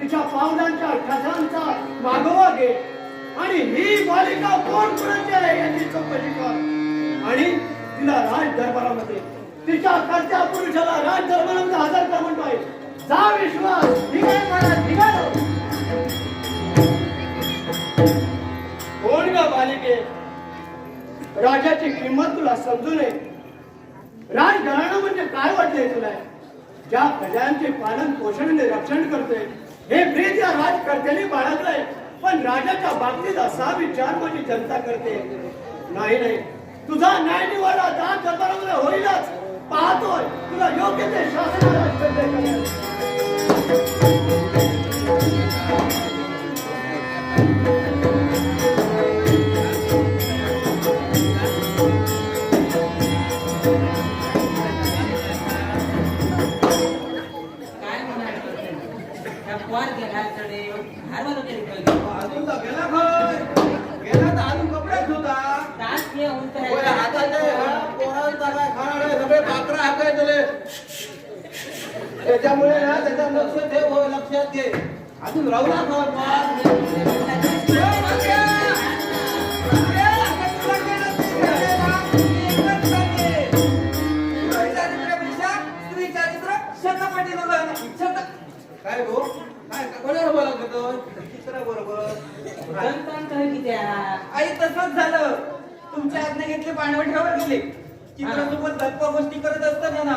तिच्या पावलांच्या ठसांचा मागोवा घे आणि ही बालिका कोण कुणाची आहे याची चौकशी कर आणि तिला राज दरबारामध्ये तिच्या कर्त्या पुरुषाला राज दरबारामध्ये हजर कर म्हणतोय. जा विश्वास निघाल महाराज निघालो. कोण ग बालिके, राजाची किंमत तुला समजू नये. राजघराणा म्हणजे काय वाटलंय तुला? ज्या प्रजांचे पालन पोषण आणि रक्षण करतोय हे ब्रीद या राजकर्त्याने बाळगलंय. पण राजाच्या बाबतीत असा विचार माझी जनता करते. नाही नाही, तुझा न्याय निवाडा त्या दरबारामध्ये होईलच. पाहतोय तुला योग्य ते शासनाला श्रद्धे करेल. त्याच्यामुळे ना त्याचा लक्ष ठेव, लक्षात घे. अजून राहू नका काय गो काय कोणाला बोलत होतो चित्रा बरोबर आई तसंच झालं. तुमच्या आज्ञा घेतले पाणवठ्यावर गेले. चित्रासोबत गप्पा गोष्टी करत असताना ना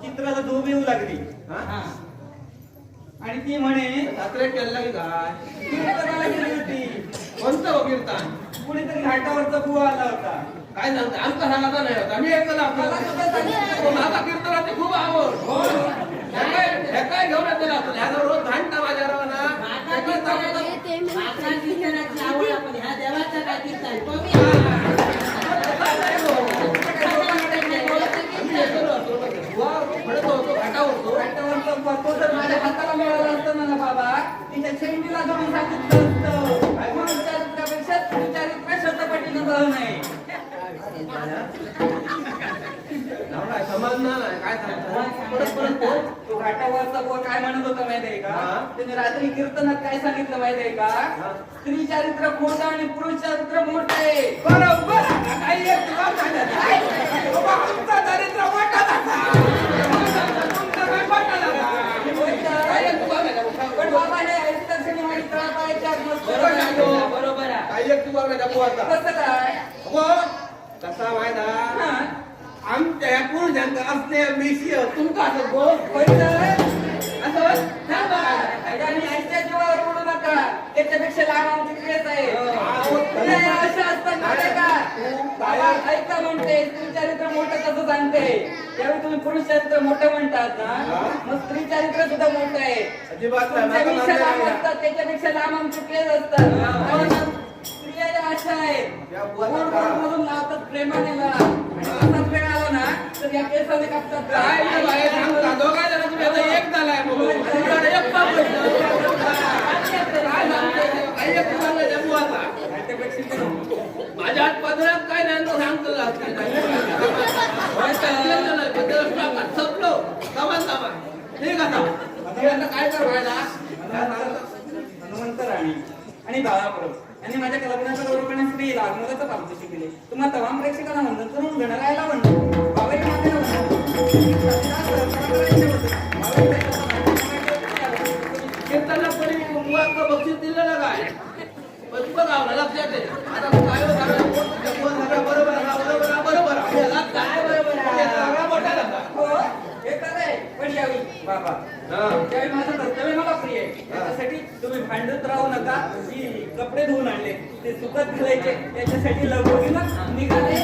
चित्राला झोप येऊ लागली आणि ती म्हणे रात्री केला की काय कीर्तनाला गेली होती. कोणतं कीर्तन? कुणीतरी घाटावरचा बुवा आला होता. काय सांगता आमचा सांगायचा नाही होता. मी ऐकलं मला सुद्धा सांगितलं. माझा कीर्तनाची खूप आवड. काय घेऊन येतो ना ह्या रोज घंटा माझ्या ना माझ्या हाताला मिळाला असतं ना बाबा तिच्या शेंडीला जाऊन सांगितलं असतं. चरित्रापेक्षा चरित्र शतपटीनं जाऊ नये. समजणार नाही काय सांगतो. तो घाटावरचा बुवा काय म्हणत होता माहितीये का? त्याने रात्री कीर्तनात काय सांगितलं माहितीये का? स्त्री चारित्र खोट आणि पुरुष चारित्र मोठं आहे. बरोबर काही एक तुला सांगत आहे. बाबा, आमचा चारित्र मोठा झाला. तुमचं काय मोठा झाला? पण बाबा हे ऐकताना माहिती कळा पाहिजे बरोबर आहे. काही एक तुला कसं काय? कसा माहिती आमच्या या पुरुषांचा असणे मिशी तुमका असं गो असं थांबा आणि आईच्या जीवावर बोलू नका. त्याच्यापेक्षा लहान आमची केस आहे. असं असतं माहिती का? ऐका म्हणते स्त्री चारित्र मोठं कसं सांगते. त्यावेळी तुम्ही पुरुष चारित्र मोठं म्हणतात ना, मग स्त्री चारित्र सुद्धा मोठं आहे. तुमच्यापेक्षा लांब असतात त्याच्यापेक्षा लांब आमचे केस असतात. स्त्रिया अशा आहेत म्हणून लावतात प्रेमाने मला. असाच वेळ आला ना तर या केसाने कापतात. एक झालाय माझ्या हात पदरात काय नाही सांगतो संपलो सामान सामान ठीक आता काय कर व्हायला हनुमंत राणी आणि बाळाप्रभू यांनी माझ्या कल्पनाचा गौरव करण्यासाठी लागणारच पारितोषिक दिले. तुम्हाला तमाम प्रेक्षकांना वंदन करून गणरायाला वंदन, बाबाई मातेला कीर्तनापणी मुलाचं बक्षीस दिलेलं काय बघावं लक्षात आहे. आता काय बरोबर बरोबर काय बरोबर मोठा झाला. हो हे खरंय. पण यावी बाबा त्यावेळी माझं कर्तव्य मला प्रिय आहे. त्याच्यासाठी तुम्ही भांडत राहू नका. की कपडे धुवून आणले ते सुकत घालायचे त्याच्यासाठी लगोगीनं निघाले.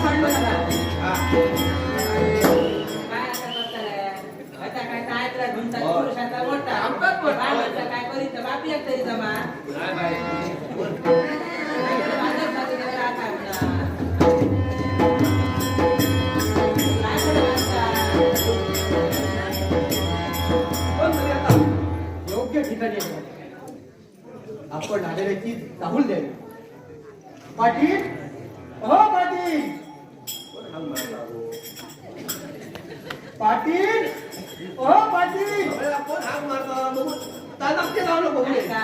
भांडू नका. काय करीत बापी तरी जमा योग्य ठिकाणी आपण आलेल्याची चाहूल द्यावी. पाटील हो पाटील पाटील ओ पाटील आपण हाक मारतो दादा ते जाऊ नको ऐका.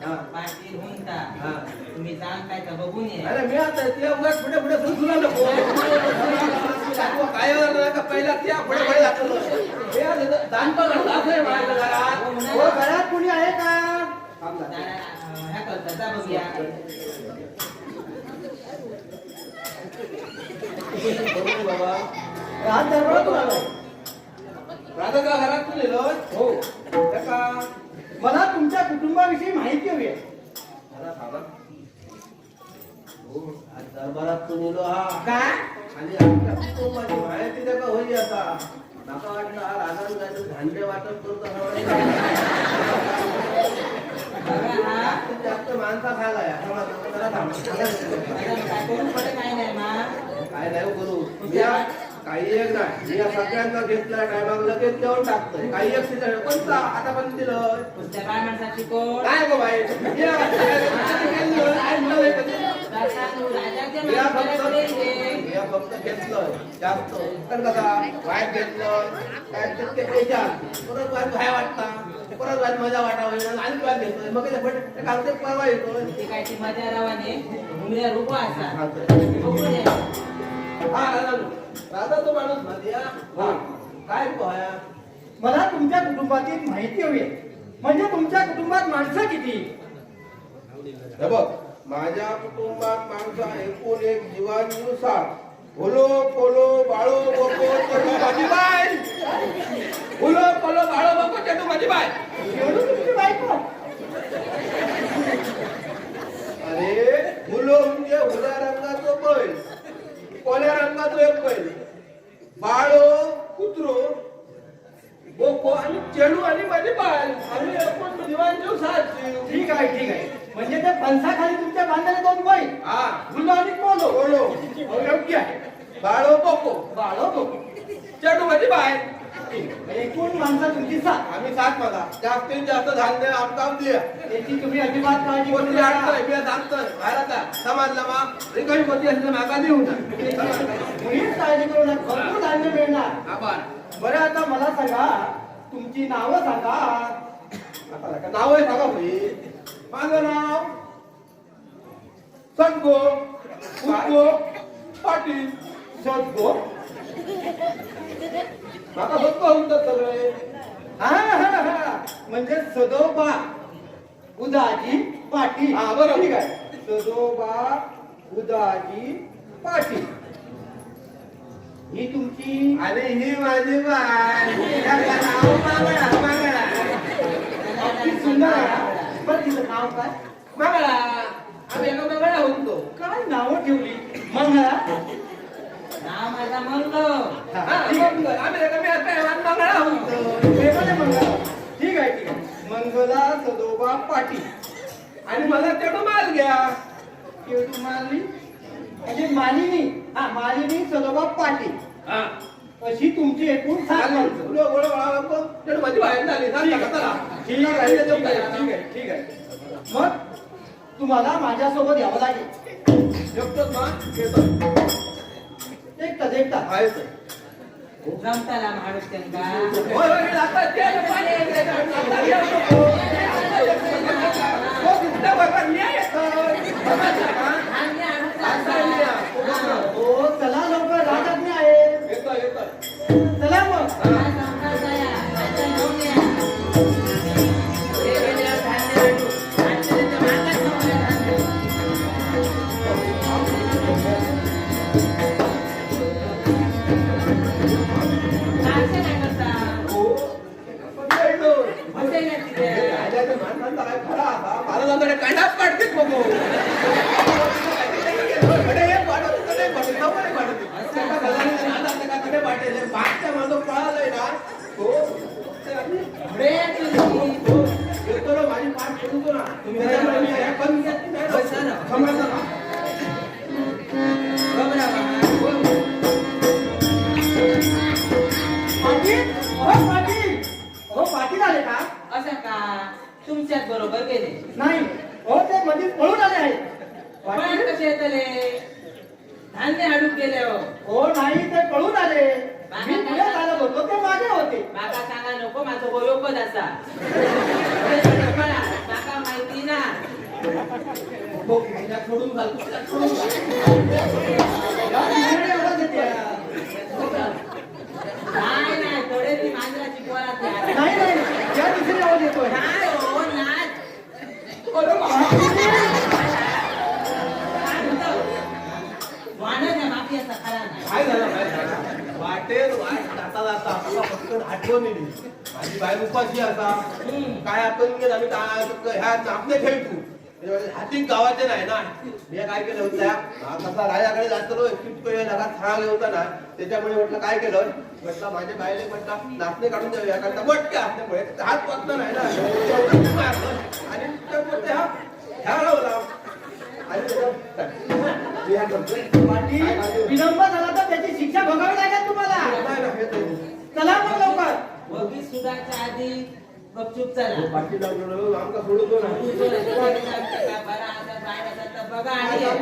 हा. पाटील हुंटा हा. तुम्ही जाण काय तर बघून ये. अरे मी आता ते उगाच पुढे पुढे सुचला नको काय का पहिला त्या पुढे पुढे जातो जाणतो आहे माझ्या घरात हो घरात कुणी आहे का? ह्या करता जा बघूया. बाबा रात दरबारातून आलाय. राधाच्या घरात तू नेलो हो का मला तुमच्या कुटुंबाविषयी माहिती हवी आहे. हो आज दरबारात तू नेलो हा काय? आणि आमच्या कुटुंबाची माहिती त्याला होई आता नका वाटलं हा राधान जायचं धान्य वाटप करतो बघा हा. जास्त माणसा खायला आहे काय करून पडे काय नाही मा. काय नाही करू मी काही एक नाही मी या सगळ्यांना घेतला टायमाग लगेच देऊन टाकतोय काही एक दिलं कोणता आता पण दिलं त्या काय माणसाची कोण? काय गो बाई राजाच्या माणसाकडे ये. या फक्त घेतलं जास्त तर कसा वाईट घेतलं काय तितके पैसा परत वाईट भय वाटता परत वाईट मजा वाटावी आणि वाईट घेतोय मग ते काल ते परवा येतो ती काय ती मजा रवाने घुमऱ्या रूप असा बघून ये. हा राधा तो माणूस नदिया काय पोहाया मला तुमच्या कुटुंबाची माहिती हवी आहे. म्हणजे तुमच्या कुटुंबात माणसं किती? हे बघ माझ्या कुटुंबात माणसं एकूण एक जीवानुसार भोलो पोलो बाळो बको चटू माझी बाय भोलो पोलो बाळो बको चटू माझी बाय एवढी तुमची बायको? अरे भुलो म्हणजे हुल्या रंगाचा बैल कोल्या रंगाचा एक बैल बाळो कुत्रो बोको आणि चेडू आणि माझी बाय आम्ही एकूण जीवानुसार ठीक आहे ठीक आहे. म्हणजे ते फणसाखाली तुमच्या बांधलेले दोन बैल हा गुल्लो आणि पोलो बोलो योग्य आहे. बाळो बको बाळो बघू. चेडू माझी बाय एकूण माणसं तुमची सात. आम्ही सात मला जास्तीत जास्त धान्य आमकाम दिया याची तुम्ही अजिबात काळजी करू कोणी नका. अडतंय मी सांगतोय बाहेरचा समाजला मा रिकामी कोणती असेल मागा देऊ ना मुळीच काळजी करू नका. भरपूर धान्य मिळणार. आभार बरं आता मला सांगा तुमची नावं सांगा. आता नाव आहे सांगा भाई माझं नाव सद्गो उद्गो पाटील सद्गो. माका सद्गो म्हणतात सगळे हा म्हणजे सदोबा उदाजी पाटील. हा, बरोबर. ठीक आहे. सदोबा उदाजी पाटील ही तुमची. आणि ही माझी बाय नाव मागळा मागळा अगदी सुंदर आहे. बरं तिचं नाव काय? मागळा आम्ही एका मागळा होतो काय नावं ठेवली? मंगळा. नाव माझा मंगलो. आम्ही एका मागळा होतो वेगळे मंगळा. ठीक आहे ठीक आहे. मंगला सदोबा पाटील. आणि मला तेवढं माल घ्या केवढी मालिनी म्हणजे मालिनी. हा मालिनी सदोबा पाटील हा अशी तुमची एकूण सात माणसं. माझी बाहेर झाली ठीक आहे ठीक आहे. मग तुम्हाला माझ्यासोबत यावं लागेल. एकटाच. जमताला माणूस त्यांना. धान्य आणून जाता. हो चला लवकर राजाज्ञा आहे. चला मग. काय सांगता जाया. आता घेऊन या. वेगवेगळ्या धान्य आणू. आणि त्याच्या मागात नव्हत्या धान्य. असं काय करता? बसेल ना तिथे. कांडाच काढतेच बघू मागच्या माझं पळालंय ना तो पुढे या तुम्ही. येतो ना माझी पाठ सोडतो ना त्याच्यामुळे मी हे पण समजलं ना बघ ना बाबा. पाटील. हो पाटील. हो पाटील आले का? असं का तुमच्याच बरोबर गेले. नाही हो ते मध्येच पळून आले आहेत. पण पाटील. कसे येतले धान्य हाडूक गेले हो. हो नाही ते पळून आले. मी पुढे चालत होतो ते मागे होते. माका सांगा नको माझा तो बरोबर असा नाका माहिती ना बघ, हिला सोडून घाल, तिला सोडून घाल. या दिशेने आवाज येतोय. नाही नाही थोडे ती मांजराची पोरात नाही नाही या दिशेने आवाज येतोय. नाही हो नाही अरे बाबा. वाहनाच्या माफियाचा खरा नाही काय झालं काय झालं? वाटेल वाट जाता जाता आपल्याला पटकन आठवण येईल. माझी बाय उपाशी असा काय आपण गेलं आम्ही ह्या आपले खेळतो हाती गावाचे नाही ना. मी काय केलं होतं कसा राजाकडे जातो लगात छान होता ना त्याच्यामुळे म्हटलं काय केलं म्हटलं माझ्या बायले म्हटलं नाचणे काढून द्यावे याकरता मोठे असल्यामुळे हात वाचला नाही ना मारलं आणि त्या ह्या लावला आणि मी ह्या करतोय. पाटील विलंब झाला तर त्याची शिक्षा भोगावी लागेल तुम्हाला. नाही ना, हे नाही. चला मग लवकर. वगी सुधाच्या आधी गपचूप चला बाकी लागलो आमका सोडतो ना. बरा आता बाहेर जाता बघा आणि या.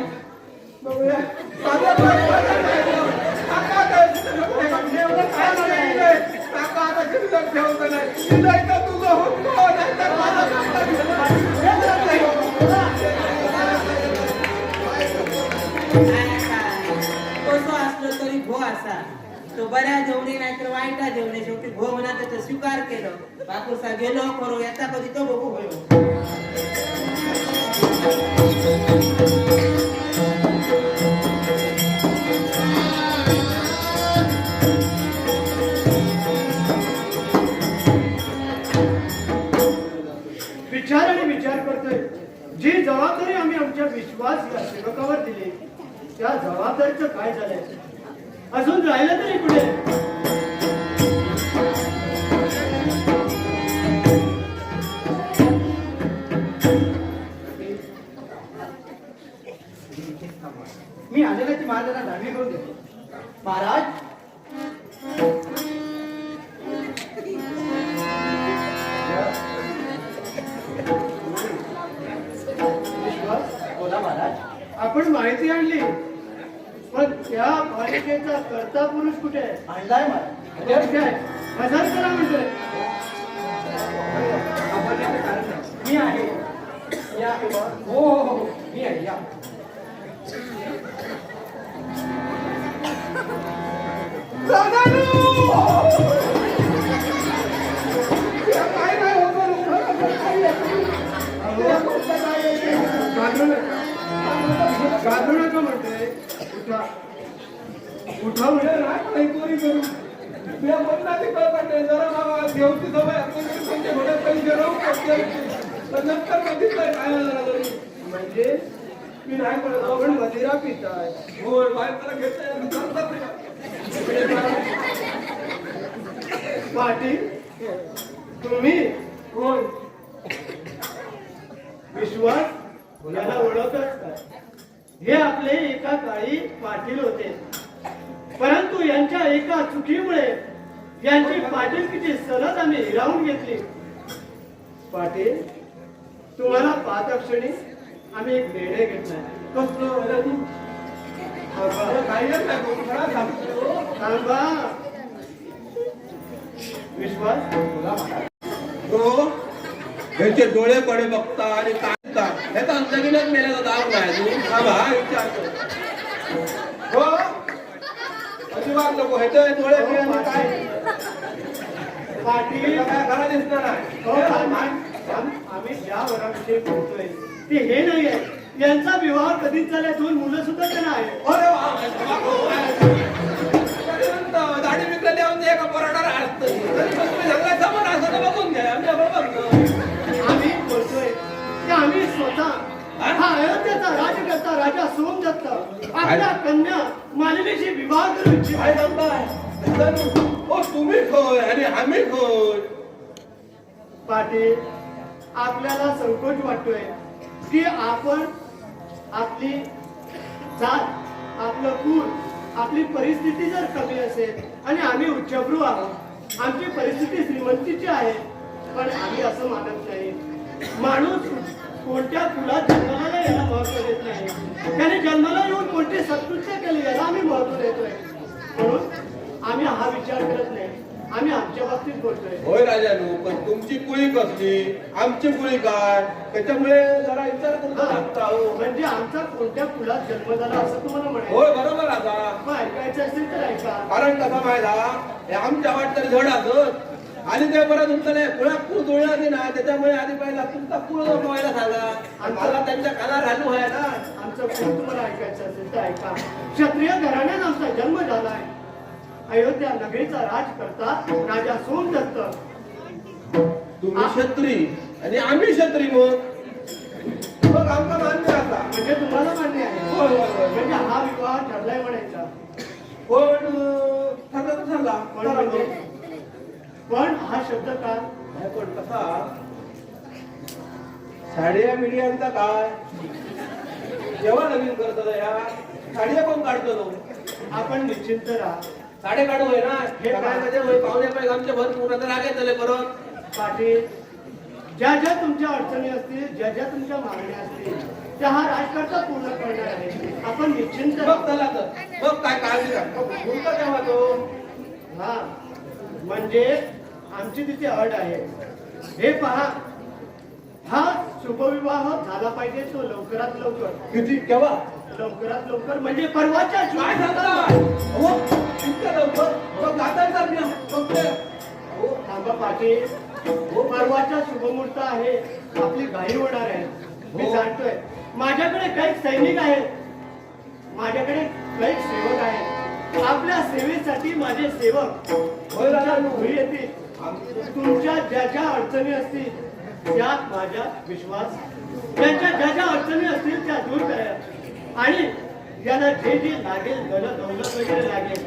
बघूया. काका काय झालंय? काका आता शिल्लक ठेवत नाही. नाही तर तुझं हुक्म, नाही तर कसं असलं तरी भो असा तो बऱ्या जेवणे नाहीतर वाईटा जेवणे शेवटी भो म्हणा त्याचा स्वीकार केलं बापूसा गेलो करू याचा कधी तो बघू होईल विचार आणि विचार करतोय जी जबाबदारी आम्ही आमच्या विश्वास या सेवकावर दिली त्या जबाबदारीचं काय झालंय अजून राहिलं तरी पुढे मी आलेल्याची महाराजांना धाडणी करून देतो महाराज बोला महाराज आपण माहिती आणली पण त्या मालिकेचा कर्ता पुरुष कुठे आहे आणलाय महाराज काय हजर करा म्हणतोय मी आहे या हो हो हो मी आहे या गाजू नका म्हणते उठा उठा म्हणजे नाही कोणी करू मी म्हणला ते कळत जरा बाबा देवची सवय तुमच्या घोड्यात पैसे राहू नंतर बघितलंय काय म्हणजे मी नाही म्हणत आपण मदिरा पिताय गोड बायकोला घेताय पाटील तुम्ही कोण विश्वास याला ओळखत काय हे आपले एका काळी पाटील होते परंतु यांच्या एका चुकीमुळे यांची पाटीलकीची सनद आम्ही हिरावून घेतली पाटील तुम्हाला पाहता क्षणी आम्ही एक निर्णय घेतलाय कसलं थांबा विश्वास तो ह्याचे डोळे पडे बघता आणि काढता ह्याचा अंतगिनच मेल्याचा दाग नाही तू थांबा विचारतो हो अजिबात नको ह्याचे डोळे पिळाले काय पाटील काय खरा दिसणार नाही हो, आम्ही ज्या वराविषयी बोलतोय ते हे नाही आहे यांचा विवाह कधीच झाला दोन मुलं सुद्धा त्यांना आहे अरे वा दाढी मित्र देऊन एका पराठाला असतं तरी पण तुम्ही सगळ्या समोर असं तर बघून घ्या आम्ही बरोबर आम्ही बोलतोय की आम्ही स्वतः हा अयोध्येचा राजकर्ता राजा सोमदत्त आपल्या कन्या मालिनीशी विवाह करू इच्छितो काय सांगताय हो तुम्ही खोय आणि आम्ही खोय पाटील आपल्याला संकोच वाटतोय की आपण आपली जात आपलं कुळ आपली परिस्थिती जर कमी असेल आणि आम्ही उच्चभ्रू आहोत आमची परिस्थिती श्रीमंतीची आहे पण आम्ही असं मानत नाही माणूस कोणत्या कुलात जन्माला याला महत्व देत नाही त्याने जन्माला येऊन कोणती सत्कृत्य केली याला आम्ही महत्व देतोय म्हणून आम्ही हा विचार करत नाही आम्ही आमच्या बाबतीत बोलतोय होय राजानू, पण तुमची कुळी कसली, आमची कुळी काय, त्याच्यामुळे जरा विचार करून लागता हो. म्हणजे आमचा कोणत्या कुलात जन्म झाला असं तुम्हाला म्हणायचं होय बरोबर आता. मग ऐकायचं असेल तर ऐका. कारण कसा माहिती हे आमच्या वाटत धड असत आणि ते परत तुमचं कुळात कुळ जुळला की ना, त्याच्यामुळे आधी पहिला तुमचा कुळ जमवायला सांगा आणि मला त्यांच्या कानावर घालू आहे ना. आमचं कुळ तुम्हाला ऐकायचं असेल तर ऐका. क्षत्रिय घराण्यात आमचा जन्म झालाय. अयोध्या नगरीचा राज करता राजा सोमदत्त. तुम्ही क्षत्री आणि आम्ही क्षत्री, मग आमचा मान्य आता. म्हणजे तुम्हाला मान्य आहे. होय होय होय. म्हणजे हा विवाह ठरलाय म्हणायचा. पण ठरला तर ठरला. पण म्हणजे पण हा शब्द का? नाही, पण कसा साड्या मीडियांचा काय जेव्हा नवीन करतो या साड्या कोण काढतो, आपण निश्चिंत राहा. साडे काढू आहे ना. हे काय म्हणजे होय पाहुणे पाहिजे आमच्या भरपूर आता रागे झाले परत. पाटील, ज्या ज्या तुमच्या अडचणी असतील, ज्या ज्या तुमच्या मागण्या असतील, त्या हा राजकर्ता पूर्ण करणार आहे. आपण निश्चिंत मग चला तर मग काय काळजी करा मुलगा तेव्हा तो. हा म्हणजे आमची तिथे अट आहे. हे पहा, हा शुभविवाह झाला पाहिजे तो लवकरात लवकर. किती केव्हा लवकरात लवकर म्हणजे परवाच्या काय सांगता हो इतक्या लवकर मग गातायचा मग ते हो थांबा पाटील. हो परवाचा शुभमुहूर्त आहे. आपली घाई होणार आहे. मी हो. जाणतोय. माझ्याकडे काही सैनिक आहेत, माझ्याकडे काही सेवक आहेत. आपल्या सेवेसाठी माझे सेवक होय राजा. घरी येतील. तुमच्या ज्या ज्या अडचणी असतील त्यात माझा विश्वास. त्यांच्या ज्या ज्या अडचणी असतील त्या दूर करा. आणि याला जे जे लागेल दौलत वगैरे लागेल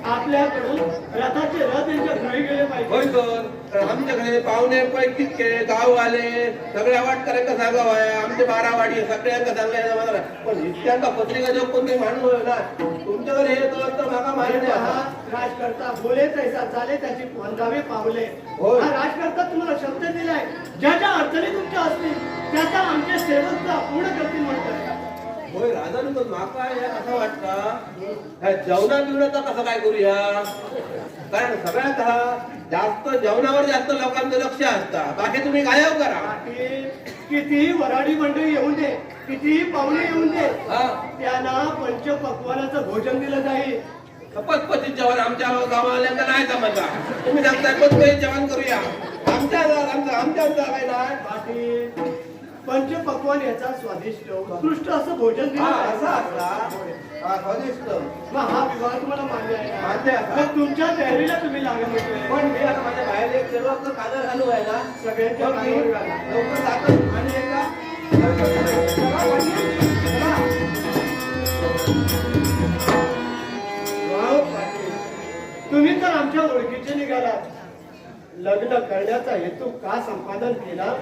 आपल्याकडून रथाचे रथ यांच्या घरी गेले पाहिजे. होय तर आमच्याकडे पाहुणे पैकीच गाव आले सगळ्या वाटकऱ्यांना सांगावं आहे. आमचे 12 वाडी सगळ्यांना सांगायला. पण इतक्यांका पत्रिका जो कोणते माणूस होय ना तुमच्याकडे हे तर मागा माहिती हा राजकर्ता बोले तैसा चाले त्याची वंदावे पावले. होय. हा राजकर्ता तुम्हाला शब्द दिलाय. ज्या ज्या अडचणी तुमच्या असतील त्याच्या आमचे सेवक पूर्ण करतील म्हणतात. होय राजानु, पण माका या कसं वाटतं जेवणा बिवणाचा कसं काय करूया. कारण सगळ्यात जास्त जेवणावर जास्त लोकांचं लक्ष असतं. बाकी तुम्ही गायब करा. पाटील, कितीही वराडी मंडळी येऊन दे, कितीही पाहुणे येऊन दे, हा त्यांना पंचपक्वानाचं भोजन दिलं जाईल. पचपचीत जेवण आमच्या गावाल्यांना नाही जमता. तुम्ही सांगताय पचपचीत जेवण करूया. आमच्या काय नाही. पाटील, पंचपक्वान याचा स्वादिष्ट उत्कृष्ट असं भोजन दिलं असं जाईल. असता स्वादिष्ट. मग हा विवाह तुम्हाला मान्य आहे का? मान्य आहे. मग तुमच्या तयारीला तुम्ही लागत होते. पण मी आता माझ्या बाहेर एक सर्व कादर घालू आहे ना सगळ्यांच्या मग मी कानावर घाला. लवकर जातो आणि एका वाह पाटील, तुम्ही तर आमच्या ओळखीचे निघालात. लग्न करण्याचा हेतू का संपादन केला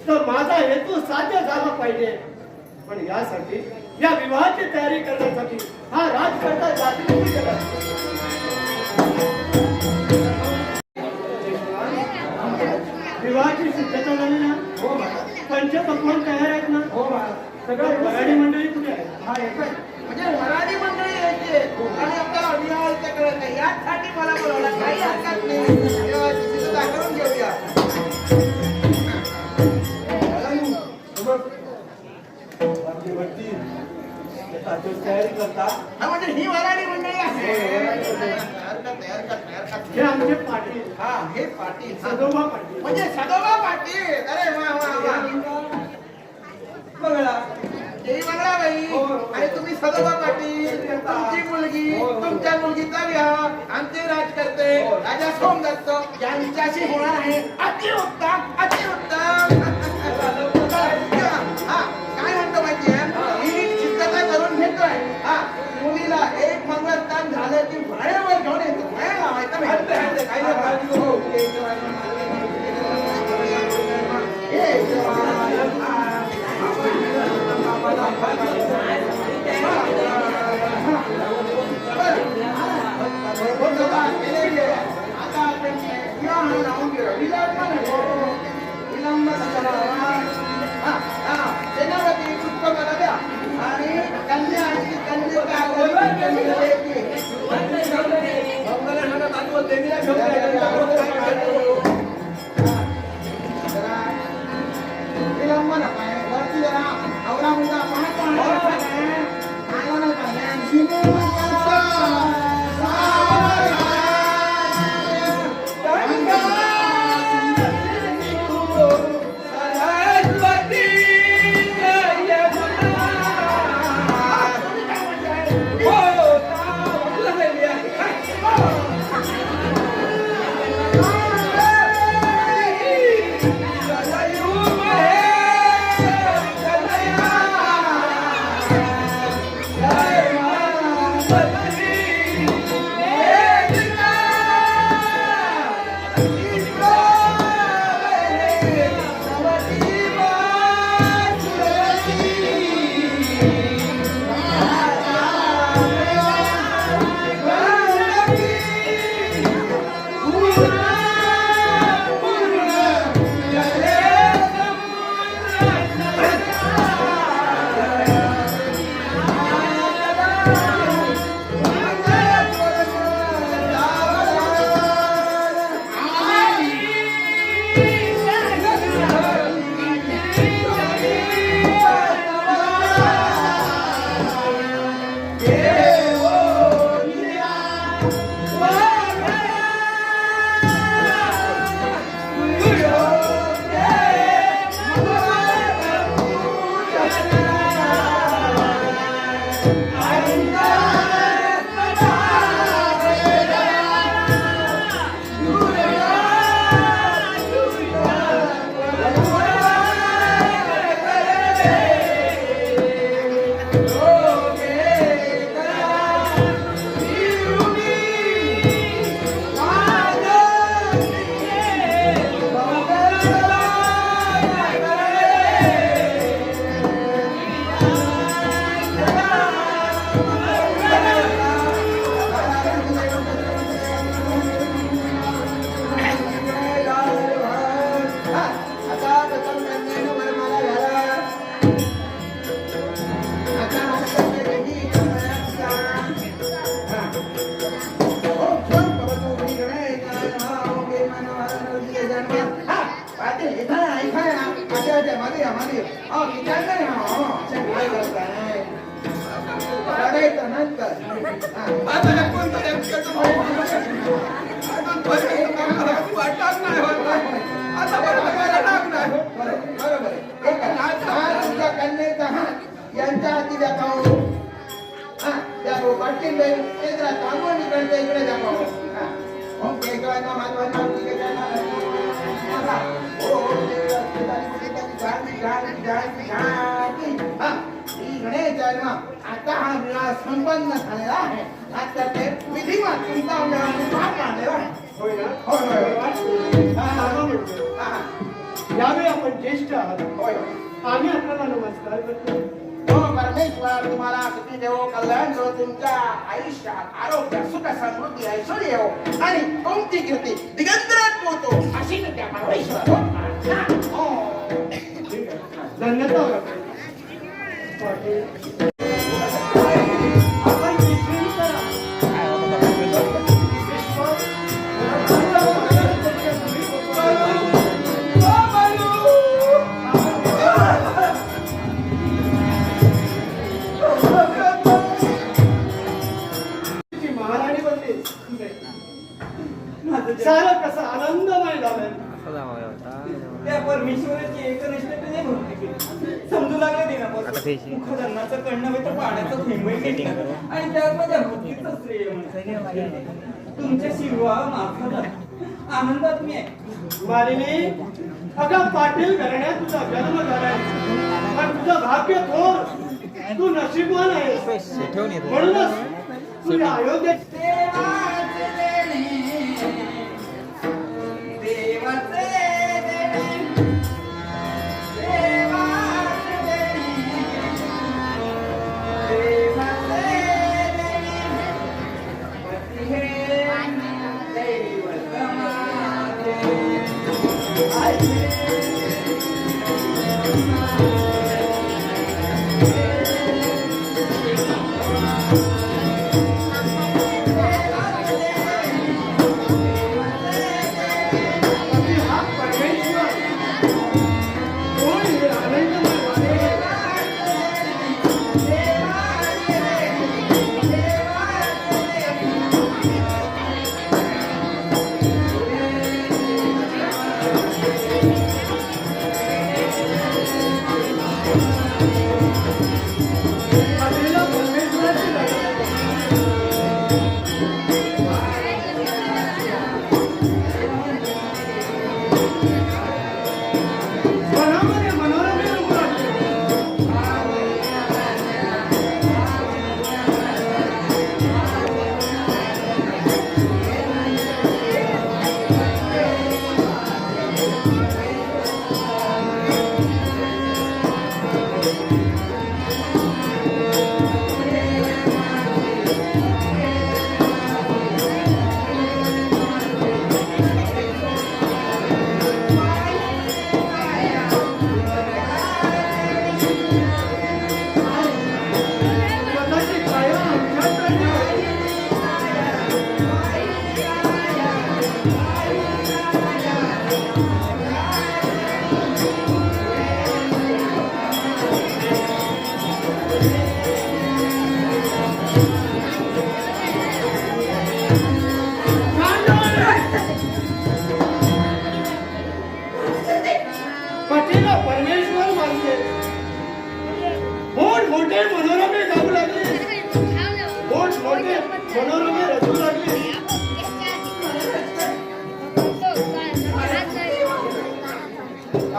तर माझा हेतू साध्य झाला पाहिजे. पण यासाठी या विवाहाची तयारी करण्यासाठी हा राजकर्ता जातीने केला. विवाहाची सिद्धता झाली ना? हो पंचपक्वान तयार आहेत ना? हो सगळं मराठी मंडळी कुठे आहे? हा येतोय. म्हणजे मराठी मंडळी यायची आणि आपला अभिनय ते कळत नाही. यासाठी मला बोलवलं. काही हरकत नाही. तिथं दाखवून घेऊया. तयारी करता. हा म्हणजे ही मराठी मंडळी आहे. हे आमचे पाटील हा हे पाटील. सदोबा पाटील. म्हणजे सदोबा पाटील. अरे वा वा वा. बघा जय मंगळाबाई. हो. आणि तुम्ही सदोबा पाटील, तुमची मुलगी, हो. तुमच्या मुलगीचा विवाह आमचे राजकर्ते हो. राजा सोमदत्त यांच्याशी होणार आहे. अतिउत्तम अतिउत्तम. हा काय म्हणतो माहितीये, मी सिद्धता करून घेतोय. हा मुलीला एक मंगळस्थान झालं की बाहेरवर घेऊन येतो. बाहेर लावायचं नाही. काही नाही काळजी करू. आता आपण विवाह लावून घेऊ. विलंब सेनापती पुष्प मला द्या आणि कन्या आणि कन्या मंगला देवीला घेऊन मागे या मागे हा विचार नाही अशा काय करताय करायचं नाही कर आता कोणतं वाटत नाही आता बरोबर तुझ्या कन्याचा यांच्या हाती दाखव त्या पाटील ते जरा थांबून इकडे दाखव आता हा विवाह संपन्न झालेला आहे आता ते विधिवत तुमचा पार पाडलेला आहे होय ना होय यावेळी आपण ज्येष्ठ आहात होय आम्ही आपल्याला नमस्कार करतो हो परमेश्वर तुम्हाला सुखी देवो कल्याण देवो तुमच्या आयुष्यात आरोग्य सुख समृद्धी ऐश्वर्य येवो आणि कोणती कीर्ती दिगंतरात पोहोचो अशी त्या परमेश्वर हो धन्यवाद पाटील. आपण जिथे करा. महाराणी बनली सारं कसं आनंदमय झालं. त्या परमेश्वराची एकनिष्ठतेने भक्ती केली. समजू लागले दिनापासून मुखदन्नाचं कण नव्हे तर पाण्याचं थेंबही घेतलं आणि त्यामध्ये भक्तीचं श्रेय म्हणजे तुमच्याशी विवाह माझा झाला. आनंदात मी आहे. मालिनी अगं पाटील घराण्यात तुझा जन्म झालाय पण तुझं भाग्य थोर तू नशीबवान आहेस म्हणूनच तुझ्या अयोध्येत देवाचे देणे, देवाचे देणे, देवाचे देणे, देवाचे देणे, पती हे दैवत माझे. हा परमेश्वर कोण हे आनंदमय वाणे. पाटीलला परमेश्वराची जागा. मनामध्ये मनोरमे रंगू लागले. स्वतःची काया आमच्याकडे आहे. पाटीलला परमेश्वर मानते. मोठ मोठे मनोरमे गाऊ लागले. मोठ मोठे मनोरमे रचू लागले.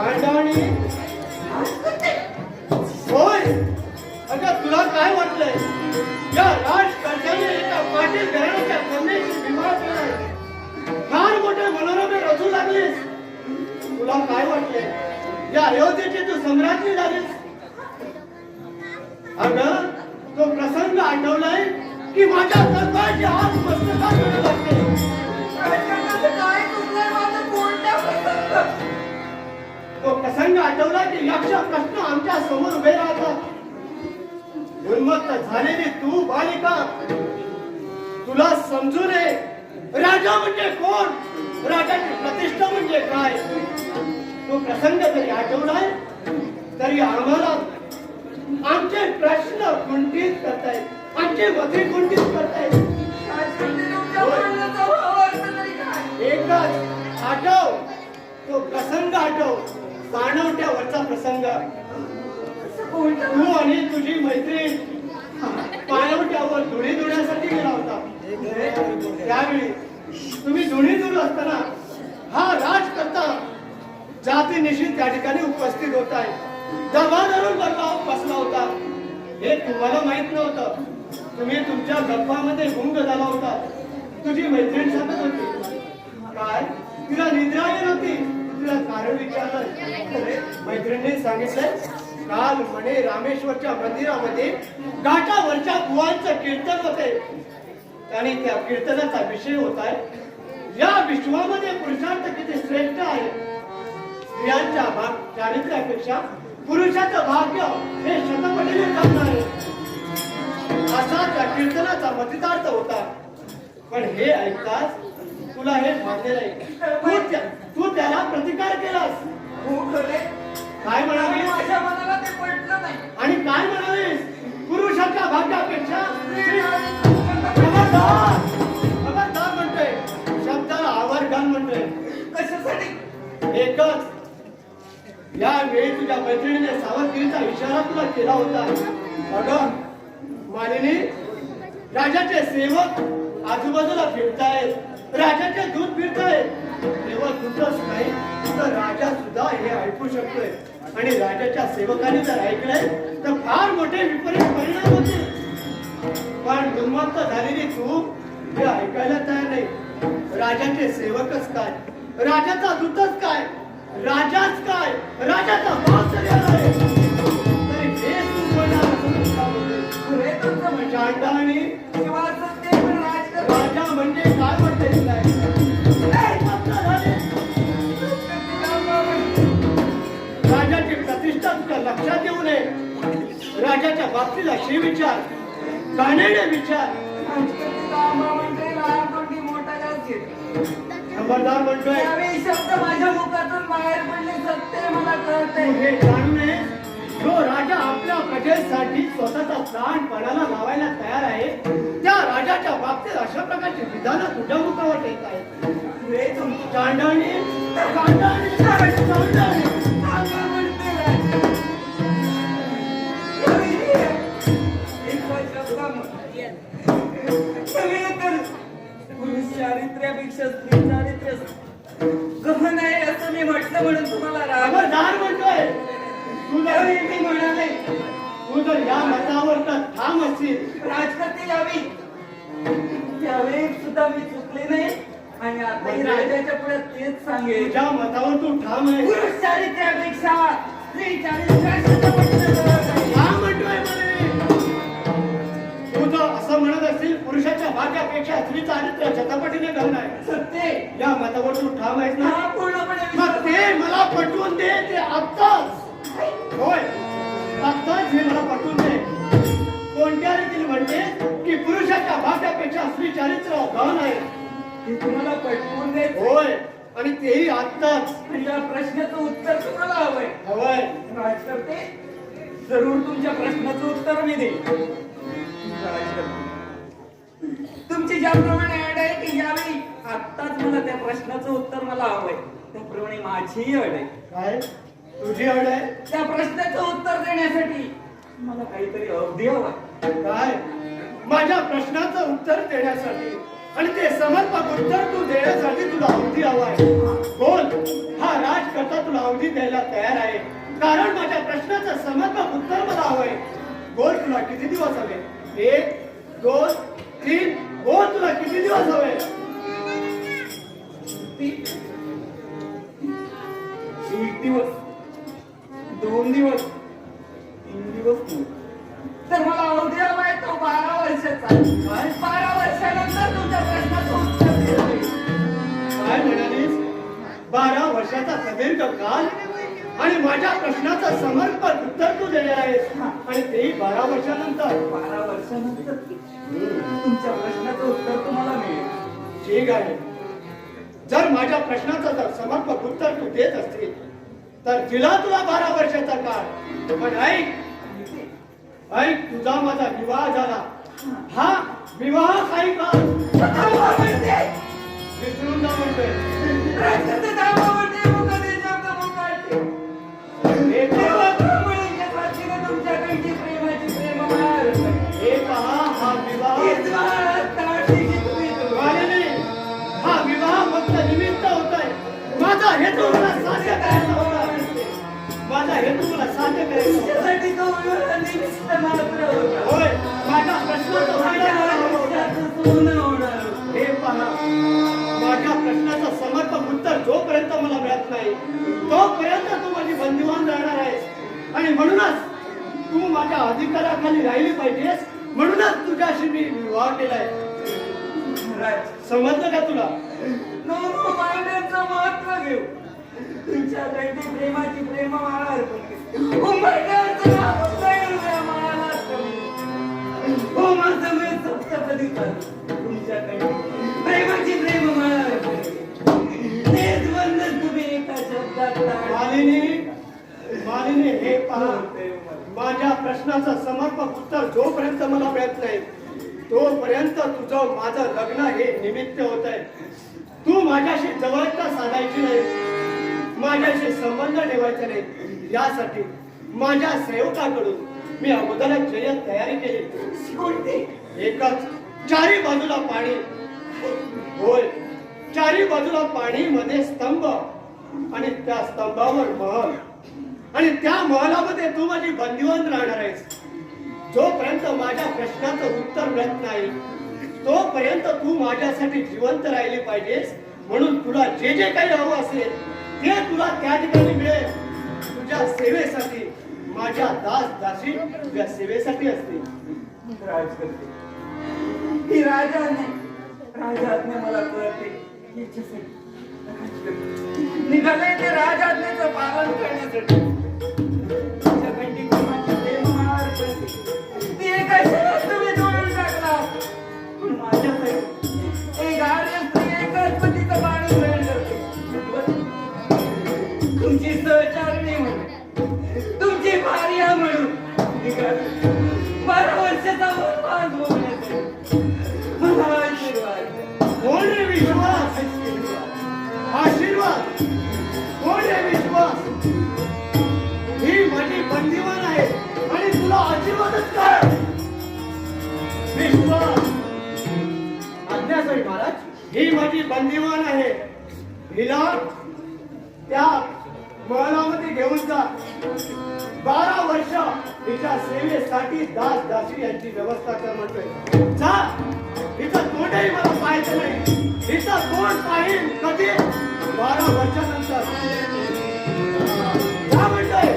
आंडाणी होय अगं तुला काय वाटलंय या राजकर्त्याने एका पाटील घराण्याच्या कन्येशी विवाह केलाय. फार मोठे मनोरमे रचू लागलेस. तुला काय वाटलंय या अयोध्येची तू सम्राज्ञी झालीस. अगं तो प्रसंग आठवलाय की माझ्या कर्ताची हात मस्तकात येऊ लागते. काय चुकलंय माझं कोणत्या प्रसंगात? तो प्रसंग आठवला की यक्ष प्रश्न आमच्या समोर उभे राहतात. उन्मत्त झालेली तू बालिका तुला समजू नये राजा म्हणजे कोण राजाची प्रतिष्ठा म्हणजे काय. तो प्रसंग जरी आठवलाय तरी आम्हाला आमचे प्रश्न कुंठित करतायत, आमचे मते कुंठित करतायत. राजकारणी तुमच्या बोलण्याचा भाव अर्थ तरी काय? एकच आठव, तो प्रसंग आठव, पाणवट्यावरचा प्रसंग. तू आणि तुझी मैत्रीण पाणवट्यावर धुणी धुण्यासाठी गेला होता. त्यावेळी तुम्ही धुणी धुत असताना हा राजकर्ता जातीनिशी त्या ठिकाणी उपस्थित होता आहे. दबा धरून बसला होता. हे तुम्हाला माहित नव्हतं. तुम्ही तुमच्या गप्पामध्ये गुंग झाला होता. तुझी मैत्रीण सांगत होती काय तिला निद्रा येत होती. तिला कारण विचारलं. मैत्रिणीने सांगितलंय काल म्हणे रामेश्वरच्या मंदिरामध्ये घाटावरच्या बुवांचं कीर्तन होते आणि त्या कीर्तनाचा विषय होताय या विश्वामध्ये पुरुषार्थ किती श्रेष्ठ आहे. स्त्रियांच्या चारित्र्यापेक्षा पुरुषाचं भाग्य हे शतपटीने चांगलं आहे असा त्या कीर्तनाचा मतितार्थ होता. पण हे ऐकताच तुला हे मान्य नाही. तू त्याला प्रतिकार केलास. हो खरे, काय म्हणालीस? माझ्या मनाला ते पटलं नाही. आणि काय म्हणालीस? पुरुषाच्या भाग्यापेक्षा खबरदार म्हणतोय. शब्दाला आवर घाल म्हणतोय. कशासाठी? एकच यावेळी तुझ्या मैत्रिणीने सावधगिरीचा इशारा तुला केला होता. अगं मालिनी, राजाचे सेवक आजूबाजूला फिरतायत, राजाचे दूध फिरतायत. केवळ तुझंच नाही तर राजा सुद्धा हे ऐकू शकतोय आणि राजाच्या सेवकांनी जर ऐकलंय तर फार मोठे विपरीत परिणाम होतील. पण उन्मत्त झालेली तू हे ऐकायला तयार नाही. राजाचे सेवकच काय, राजाचा दूतच काय, राजाच काय, राजाचा बाप जरी आला आहे तरी हेच तू बोलणार असं तुला बोलतोय. खरे तुमचं म्हणजे चांडाळणी किंवा सत्य पण राजकारण राजा म्हणजे काय म्हणते तुला? राजाची प्रतिष्ठा तुझ्या लक्षात येऊ नये. राजाच्या बाबतीला शे विचार, गाण्याने विचार. म्हणजे लहानपणी मोठा जास्त घेते. खबरदार म्हणतोय. त्यावेळी शब्द माझ्या मुखातून बाहेर पडले सत्य मला कळतंय. तू हे जाणू नये जो राजा आपल्या प्रजेसाठी स्वतःचा प्राण पणाला लावायला तयार आहे त्या राजाच्या बाबतीत अशा प्रकारची विधानं तुझ्या मुखावर येत आहेत. हे तुमची चांडाळणी, चांडाळणी, चांडाळणी. चारित्र्यापेक्षा स्त्री चारित्र्य गहन आहे असं मी म्हटलं म्हणून तुम्हाला राग. खबरदार म्हणतोय. त्यावेळी मी म्हणाले तू जर या मतावर तर ठाम असशील राजकर्ते यावी त्यावेळी सुद्धा मी चुकले नाही आणि आता राजाच्या पुढे तेच सांगेल. तुझ्या मतावर तू ठाम आहे. पुरुष चारित्र्यापेक्षा स्त्री चारित्र्यापेक्षा ठाम म्हणतोय म्हणे. तू जर असं म्हणत असशील पुरुषाच्या भाग्यापेक्षा स्त्री चारित्र्य छतापटीने घालून आहे सत्य या मतावर तू ठाम आहेस ना? हा पूर्णपणे मग ते मला पटवून दे. ते आत्ताच होय आत्ताच हे मला पटवून दे. कोणत्या रीतीने म्हणते की पुरुषाच्या भाग्यापेक्षा स्त्री चारित्र्य गहन आहे? हे तुम्हाला पटवून द्यायचं होय आणि तेही आत्ताच. या प्रश्नाचं उत्तर तुम्हाला हवंय. होय राजकर्ते जरूर तुमच्या प्रश्नाचं उत्तर मी देईन. तुमची ज्याप्रमाणे अड आहे की यावेळी आत्ताच मला त्या प्रश्नाचं उत्तर मला हवंय त्याप्रमाणे माझीही अड आहे. काय तुझी अड आहे? त्या प्रश्नाचं उत्तर देण्यासाठी मला काहीतरी अवधी हवंय. काय माझ्या प्रश्नाचं उत्तर देण्यासाठी आणि ते समर्पक उत्तर तू देण्यासाठी तुला अवधी हवाय. बोल, हा राजकर्ता तुला अवधी द्यायला तयार आहे कारण माझ्या प्रश्नाचं समर्पक उत्तर मला हवंय. बोल, तुला किती दिवस हवे? 1, 2, 3. बोल, तुला किती दिवस हवे? 1 दिवस, 2 दिवस, 3 दिवस तर मला अवधी हवाय तो 12 वर्षाचा. काय 12 वर्षानंतर तुमच्या प्रश्नाचं उत्तर देईल. काय म्हणालीस? 12 वर्षाचा प्रदीर्घ काल आणि माझ्या प्रश्नाचं समर्पक उत्तर तू देणार आहेस आणि तेही 12 वर्षानंतर. 12 वर्षानंतर तुमच्या प्रश्नाचं उत्तर तुम्हाला मिळेल. ठीक आहे. जर माझ्या प्रश्नाचं जर समर्पक उत्तर तू देत असतील तर दिला तुला 12 वर्षाचा काळ. पण ऐक तुझा माझा विवाह झाला. हा विवाह काही काळ विसरून जा म्हणतोय. हे पहा हा विवाह फक्त निमित्त होतोय. माझा हेतू मला साध्य करायचा होता. माझा हेतू मला साध्य करायचा होय. माझ्या प्रश्नाचं हे पहा माझ्या प्रश्नाचं समर्पक उत्तर जोपर्यंत मला मिळत नाही तोपर्यंत तू माझी बंदिवान राहणार आहेस. आणि म्हणूनच तू माझ्या अधिकाराखाली राहिली पाहिजेस. म्हणूनच तुझ्याशी मी विवाह केलाय. समजलं का तुला? महत्व घेऊ तुमच्या प्रेमाची प्रेममाळा सप्तपदी तुमच्याकडे प्रेमाची प्रेममाळा तेच बंधन तुम्ही एका शब्दात मालिनी हे पहा माझ्या प्रश्नाचं समर्पक उत्तर जोपर्यंत मला मिळत नाही तोपर्यंत तुझं माझं लग्न हे निमित्त होत आहे. तू माझ्याशी जवळता साधायची नाही. माझ्याशी संबंध ठेवायचा नाही. यासाठी माझ्या सेवकाकडून मी अगोदरच जय्यत तयारी केली. एकच चारी बाजूला पाणी. होय चारी बाजूला पाणी मध्ये स्तंभ आणि त्या स्तंभावर महल. आणि त्या महलामध्ये तू माझी बंदिवान राहणार आहेस. जोपर्यंत माझ्या प्रश्नाचं उत्तर मिळत नाही तोपर्यंत तू माझ्यासाठी जिवंत राहिली पाहिजेस. म्हणून तुला जे जे काही हवं असेल ते तुला त्या ठिकाणी मिळेल. तुझ्या सेवेसाठी माझ्या दास दासी तुझ्या सेवेसाठी असते. ही राजाने मला कळते निघाले ते राजाज्ञेचं पालन करण्यासाठी. ती एका क्षणात तुम्ही जोडून टाकला. पण माझ्यासाठी एक आर्य स्त्री एकाच पतीचं पाणी ग्रहण करते. तुमची सहचारणी म्हणून तुमची भार्या म्हणून 12 वर्षाचा वनवास भोगण्यासाठी मला आशीर्वाद. कोण रे विश्वास? आशीर्वाद कोण रे विश्वास? ही माझी बंदिवान आहे आणि तुला आशीर्वादच काय? विश्वास आज्ञासाहेब महाराज ही माझी बंदिवान आहे. हिला त्या महलामध्ये घेऊन जा. 12 वर्ष हिच्या सेवेसाठी दास दासी यांची व्यवस्था कर म्हणतोय. जा. हिचं तोंडही मला पाहायचं नाही. हिचं तोंड पाहिन कधी? 12 वर्षानंतर. जा म्हणतोय.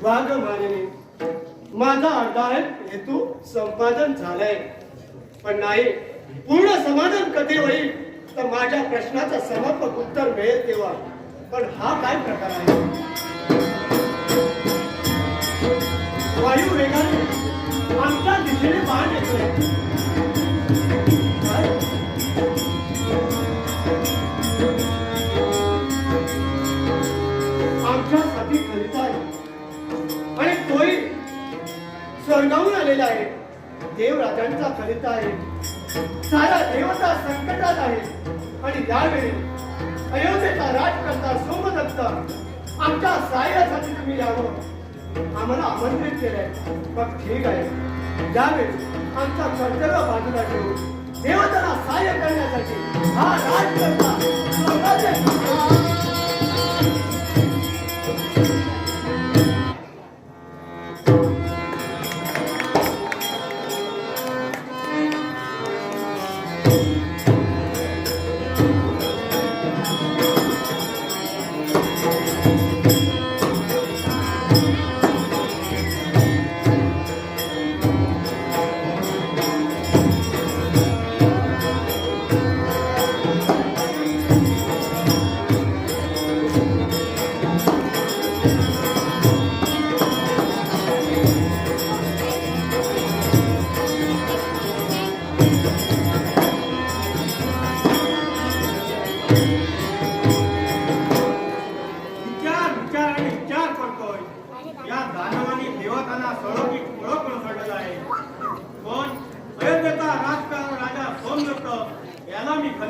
वाघ मानिनी माझा अर्धा हेतू संपादन झालाय. पण नाही पूर्ण समाधान कधी होईल तर माझ्या प्रश्नाचं समर्पक उत्तर मिळेल तेव्हा. पण हा काय प्रकार आहे? वायू वेगाने आमच्या दिशेने बाण येतोय. आमच्यासाठी खलिता आहे आणि तोही स्वर्गाहून आलेला आहे. देवराजांचा खलिता आहे. सारा देवता संकटात आहे. आणि यावेळी अयोध्येचा राजकर्ता सोमदत्त आमच्या सहाय्यासाठी तुम्ही यावं आम्हाला आमंत्रित केलंय. मग ठीक आहे. यावेळी आमचा कर्तव्य बाजूला ठेवून देवताला सहाय्य करण्यासाठी हा राजकर्ता स्वर्गाचे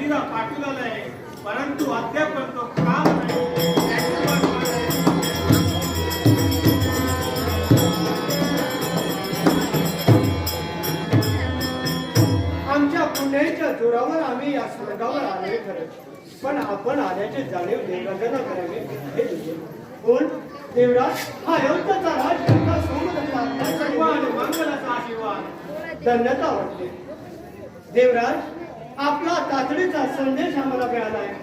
खलीला पाठवलेलं आहे, परंतु अद्याप तो काम नाही. त्याची वाट पाहत आहे. आमच्या पुण्याच्या जोरावर आम्ही या स्वर्गावर आले खरं, पण आपण आल्याची जाणीव देवराजांना करावी हे तुझे. कोण देवराज? हा अयोध्याचा राजकर्ता सोमदत्त आपल्या सर्वांना मंगलाचा आशीर्वाद. धन्यता वाटते. देवराज, आपला तातडीचा संदेश आम्हाला मिळाला आहे.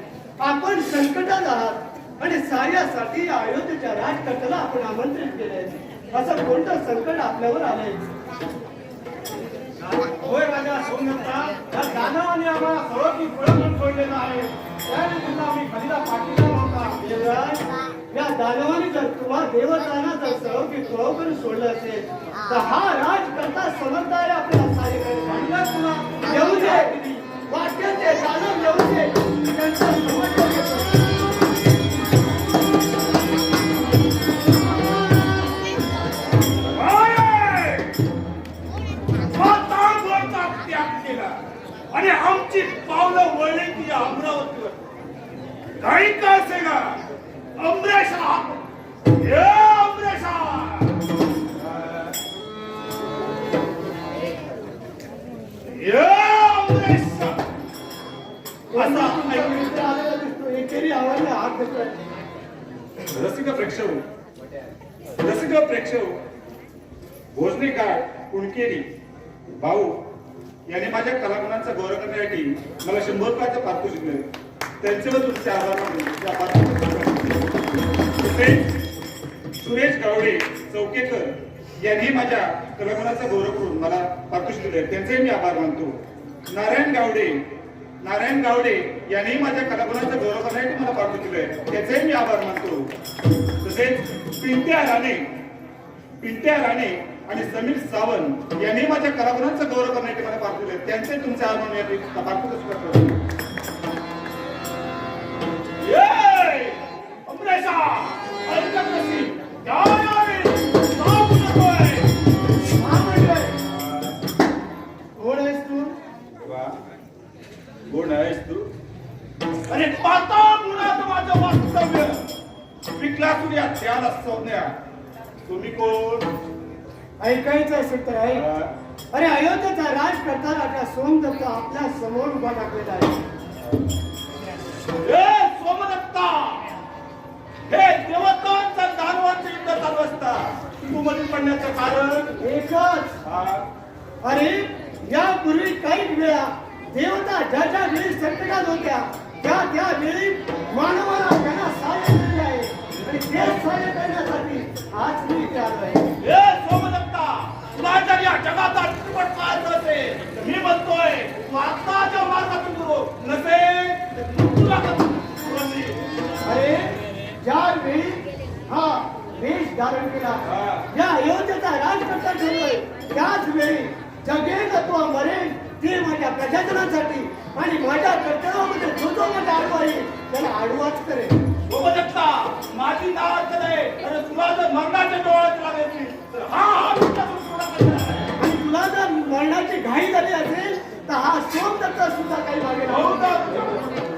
आपण संकटात आहात आणि साऱ्यासाठी या अयोध्येच्या राजकर्त्याला आपण आमंत्रित केले. असं कोणतं संकट आपल्यावर आलंय? होय राजा सोमदत्ता, या दानवाने आम्हाला सरोगी पळवून सोडलेला आहे. त्याने तुला आम्ही खलीला पाठवला होता. देवराज, या दानवाने जर तुम्हा देवतांना जर सरोगी पळव करून सोडलं असेल तर हा राजकर्ता समजदार आहे आपल्याला सारे काही म्हणलं तुला येऊ दे. वाक्य ते दानव येऊ दे. त्यांचा समज घेतो. त्याग केला आणि आमची पावलं वळली ती अमरावतीवर. काही का असेना अमरेशा, हे अमरेशा, हे अमरेशा असा ऐकून इथे आलेला दिसतो. एकेरी आवाजला हात देतोय. रसिक प्रेक्षक भोजनेकार कुणकेरी भाऊ याने माझ्या कलागुणांचा गौरव करण्यासाठी मला 100 रुपयाचं पारितोषिक दिले. त्यांच्यावर तुमचे आभार मानतो. सुरेश गावडे चौकेकर यांनी माझ्या कलागुणांचा गौरव करून मला पारितोषिक दिले. त्यांचेही मी आभार मानतो. नारायण गावडे यांनी माझ्या कलागुणांचा गौरव करण्यासाठी मला पारितोषिक दिले. त्याचेही मी आभार मानतो. तसेच पिंट्या राणे आणि समीर सावंत यांनी माझ्या कलागुणांचा गौरव करण्यासाठी मला पाठवले दिले. त्यांचे तुमचे आभार पारितोषिक करतो. अमरेशा, ऐकत नसतील. सांगू नकोय. कोण आहेस तू? कोण आहेस तू? अरे पाताळ मुळात माझं वास्तव्य विकला तुझ्या त्याला संज्ञा. तुम्ही कोण? ऐकायचं असेल तर ऐक. अरे अयोध्येचा राजकर्ता राजा सोमदत्त आपल्या समोर उभा टाकलेला आहे. हे सोमदत्ता, हे देवतांचा दानवांचं युद्ध चालू असता तू मध्ये पडण्याचं कारण एकच. अरे यापूर्वी काही वेळा देवता ज्या ज्या वेळी संकटात होत्या त्या वेळी मानवाला त्यांना सहाय्य केले आहे आणि ते सहाय्य करण्यासाठी आज मी इथे आलो आहे. हे सोमदत्ता, तुला जर या जगाचा चित्रपट पाहायचा असेल तर मी म्हणतोय तू आत्ताच्या मार्गातून सुरू नसेल तर तू तुला अरे ज्या वेळी हा वेश धारण केला या अयोध्येचा राजकर्ता ठरलोय त्याच वेळी जगेल तो मरेल ते माझ्या प्रजाजनासाठी आणि माझ्या कर्तव्यामध्ये जो जो माझा आडवा येईल त्याला आडवाच करेल. सोमदत्ता, माझी नाव आहे अरे तुला जर मरणाच्या डोळ्यात लागायची तर हा आणि तुला जर मरणाची घाई झाली असेल तर हा सोमदत्त सुद्धा काही मागे नाही.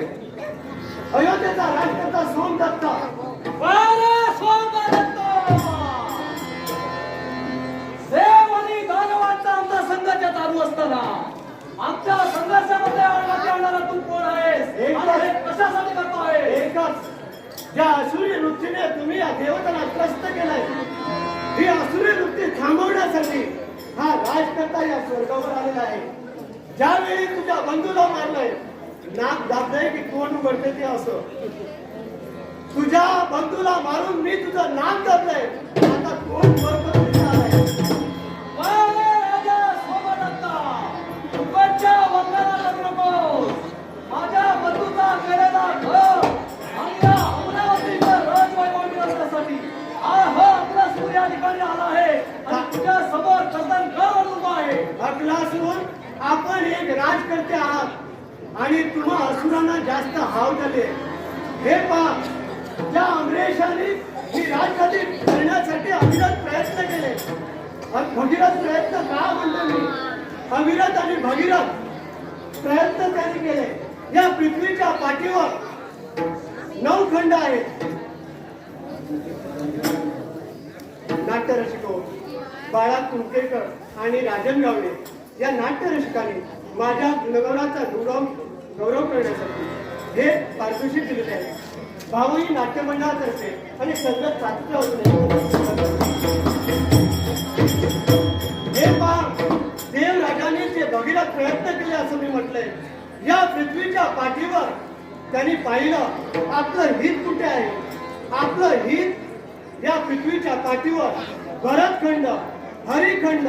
आहे अयोध्येचा राजकर्ता सोमदत्त. देव आणि दानवांचा आमचा संघर्ष चालू असताना आमच्या संघर्षामध्ये अडवत आणणारा तू कोण आहेस? आणि हे कशासाठी करतो आहे? एकच, ज्या असुरी वृत्तीने तुम्ही या देवतांना त्रस्त केलाय, ही असुरी वृत्ती थांबवण्यासाठी हा राजकर्ता या स्वर्गावर आलेला आहे. ज्यावेळी तुझ्या बंधूला मारलंय, नाक दाबलंय की तोंड उघडते ते असं, तुझ्या बंधूला मारून मी तुझं नाक दाबलंय, आता तोंड वर करून दिसणार आहे. राजा सोमदत्ता, तुमच्या वंदनाला नकोस. माझ्या बंधूचा केलेला घोर आणि या अमरावतीच्या राजवैभव मिळवण्यासाठी हा आपला सूर्य या ठिकाणी आला आहे आणि तुझ्या समोर कथन करून उभा आहे. अकलासून आपण एक राजकर्ते आहात आणि तुम्हा असुरांना जास्त हाव झाले. हे पहा, ज्या अमरेशाने ही राजगादी करण्यासाठी अविरत प्रयत्न केले. भगीरथ प्रयत्न का म्हणतो मी? अविरत आणि भगीरथ प्रयत्न त्यांनी केले. या पृथ्वीच्या पाठीवर 9 खंड आहेत. नाट्यरसिको बाळा कुंकेकर आणि राजन गावडे या नाट्यरसिकांनी माझ्या नगराचा गौरव करण्यासाठी हे पारितोषिक दिलेले आहे. भावही नाट्य मंडळातर्फे आणि संगत सातच्या हे पहा, देवराजाने जे भगीरथ प्रयत्न केले असं मी म्हटलंय. या पृथ्वीच्या पाठीवर त्यांनी पाहिलं आपलं हित कुठे आहे. आपलं हित या पृथ्वीच्या पाठीवर भरतखंड, हरिखंड,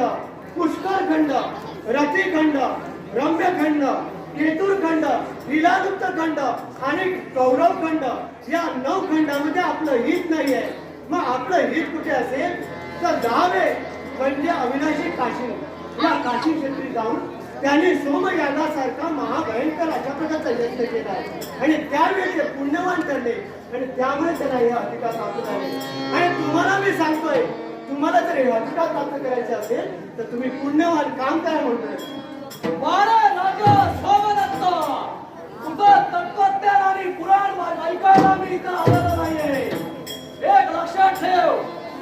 पुष्करखंड, रतिखंड, रम्यखंड, केतुरखंड, लीलादुप्त खंड आणि कौरवखंड या 9 खंडामध्ये आपलं हित नाही आहे. मग आपलं हित कुठे असेल तर जावे म्हणजे अविनाशी काशी. या काशी क्षेत्री जाऊन त्यांनी सोमयागासारखा महाभयंकर अशा प्रकारचा यत्न केला आहे आणि त्यावेळी ते पुण्यवान ठरले आणि त्यामुळे त्यांना हे अधिकार प्राप्त झाले. आणि तुम्हाला मी सांगतोय, तुम्हाला जर हे अधिकार प्राप्त करायचे असेल तर तुम्ही पुण्यवान काम काय म्हणतोय. वारे राजा सोमदत्त, तुझं तत्वज्ञान आणि पुराण ऐकायला मी इथं आलेलो नाहीये. एक लक्षात ठेव,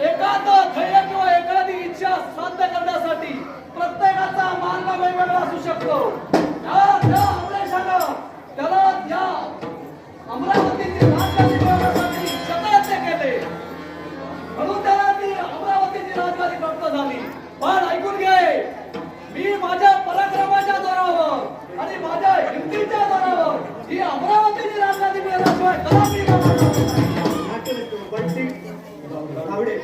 एखादं ध्येय किंवा एखादी इच्छा साध्य करण्यासाठी प्रत्येकाचा मार्ग वेगवेगळा असू शकतो. त्या अमरेशानं त्याला त्या अमरावतीची राजगादी मिळवण्यासाठी शतयत्न केले, म्हणून त्याला ती अमरावतीची राजगादी प्राप्त झाली. पण ऐकून घे, मी माझ्या पराक्रमाच्या जोरावर आणि माझ्या हिमतीच्या जोरावर ही अमरावतीची राजगादी मिळवल्याशिवाय कदापि नाट्यरसिक बंटी गावडे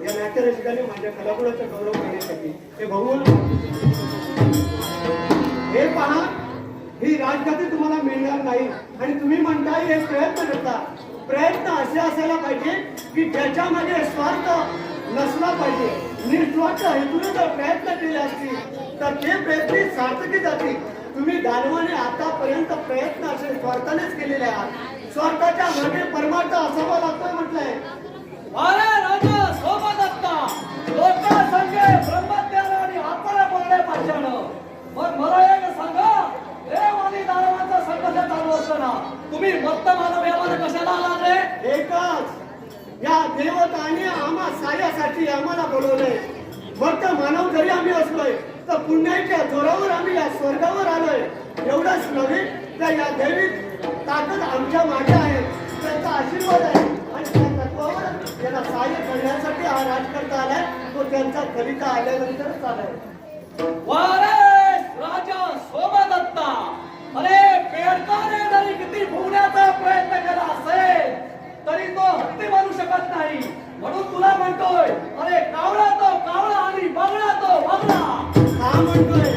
या नाट्यरसिकांनी माझ्या कलागुणाचा गौरव करण्यासाठी हे भगवान हे पहा, ही राजगादी तुम्हाला मिळणार नाही आणि तुम्ही म्हणताय हे प्रयत्न करता. प्रयत्न असे असायला पाहिजे की ज्याच्यामध्ये स्वार्थ नसला पाहिजे. निस्वार्थ हेतूने जर प्रयत्न केले असतील तर ते प्रयत्न सार्थकी जातील. तुम्ही दानवाने आतापर्यंत प्रयत्न असे स्वार्थानेच केलेले आहात. स्वार्थाच्या मागे परमार्थ असावा लागतोय म्हटलंय. अरे राजा सोमदत्ता, लोकसंख्ये ब्रह्मज्ञान आणि आत्म्याला बोलणे पाहिजे. मग मला एक सांगा, देव आणि दानवांचा संघर्ष चालू असताना तुम्ही भक्त मानव यामध्ये कशाला आला रे? एकच, या देवताने आम्हा साऱ्यासाठी आम्हाला बोलवलंय. भक्त मानव जरी आम्ही असलोय तर पुण्याच्या जोरावर आम्ही या स्वर्गावर आलोय. एवढंच नव्हे तर या देवी ताकद आमच्या मागे आहे, त्यांचा आशीर्वाद आहे आणि त्या तत्वावर त्यांना सहाय्य करण्यासाठी हा राजकर्ता आलाय. तो त्यांचा कविता आल्यानंतरच आलाय. वारे राजा सोमदत्ता, अरे पेडकाने जरी किती फुगण्याचा प्रयत्न केला असेल तरी तो हत्ती बनू शकत नाही. म्हणून तुला म्हणतोय, अरे कावळा तो कावळा आणि बगळा तो बगळा. हा म्हणतोय,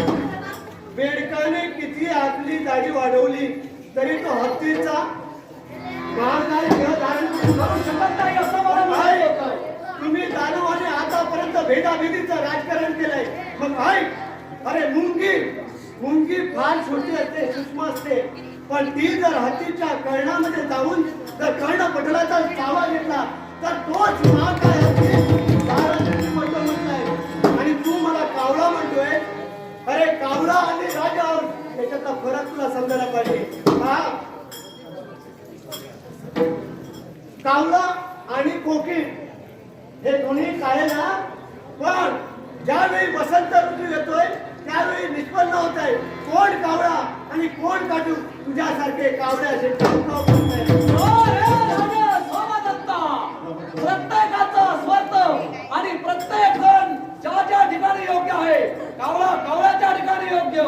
बेडकाने किती आपली दाढी वाढवली तरी तो हत्तीचा महाकाय देह धारण करू शकत नाही असं मला म्हणायचं होतं. तुम्ही दानवाने आतापर्यंत भेदाभेदीचं राजकारण केलंय. मग ऐक, अरे मुंगी फार छोटी असते, सूक्ष्म असते, पण ती जर हत्तीच्या कर्णामध्ये जाऊन जर कर्णपटलाचा चावा घेतला तर तोच महाकाय हत्ती धारण म्हटलंय. आणि तू मला कावळा म्हणतोय. अरे कावळा आणि राजा याच्यातला फरक तुला समजायला पाहिजे. आहे ना, पण ज्यावेळी बसंत ऋतू येतोय त्यावेळी निष्पन्न होत आहे कोण कावळा आणि कोण काटू. तुझ्यासारखे कावळे असे टवटव करत आहेत. प्रत्येकाचा स्वार्थ आणि प्रत्येक जण ज्या ज्या ठिकाणी योग्य आहे, कावळा कावळ्याच्या ठिकाणी योग्य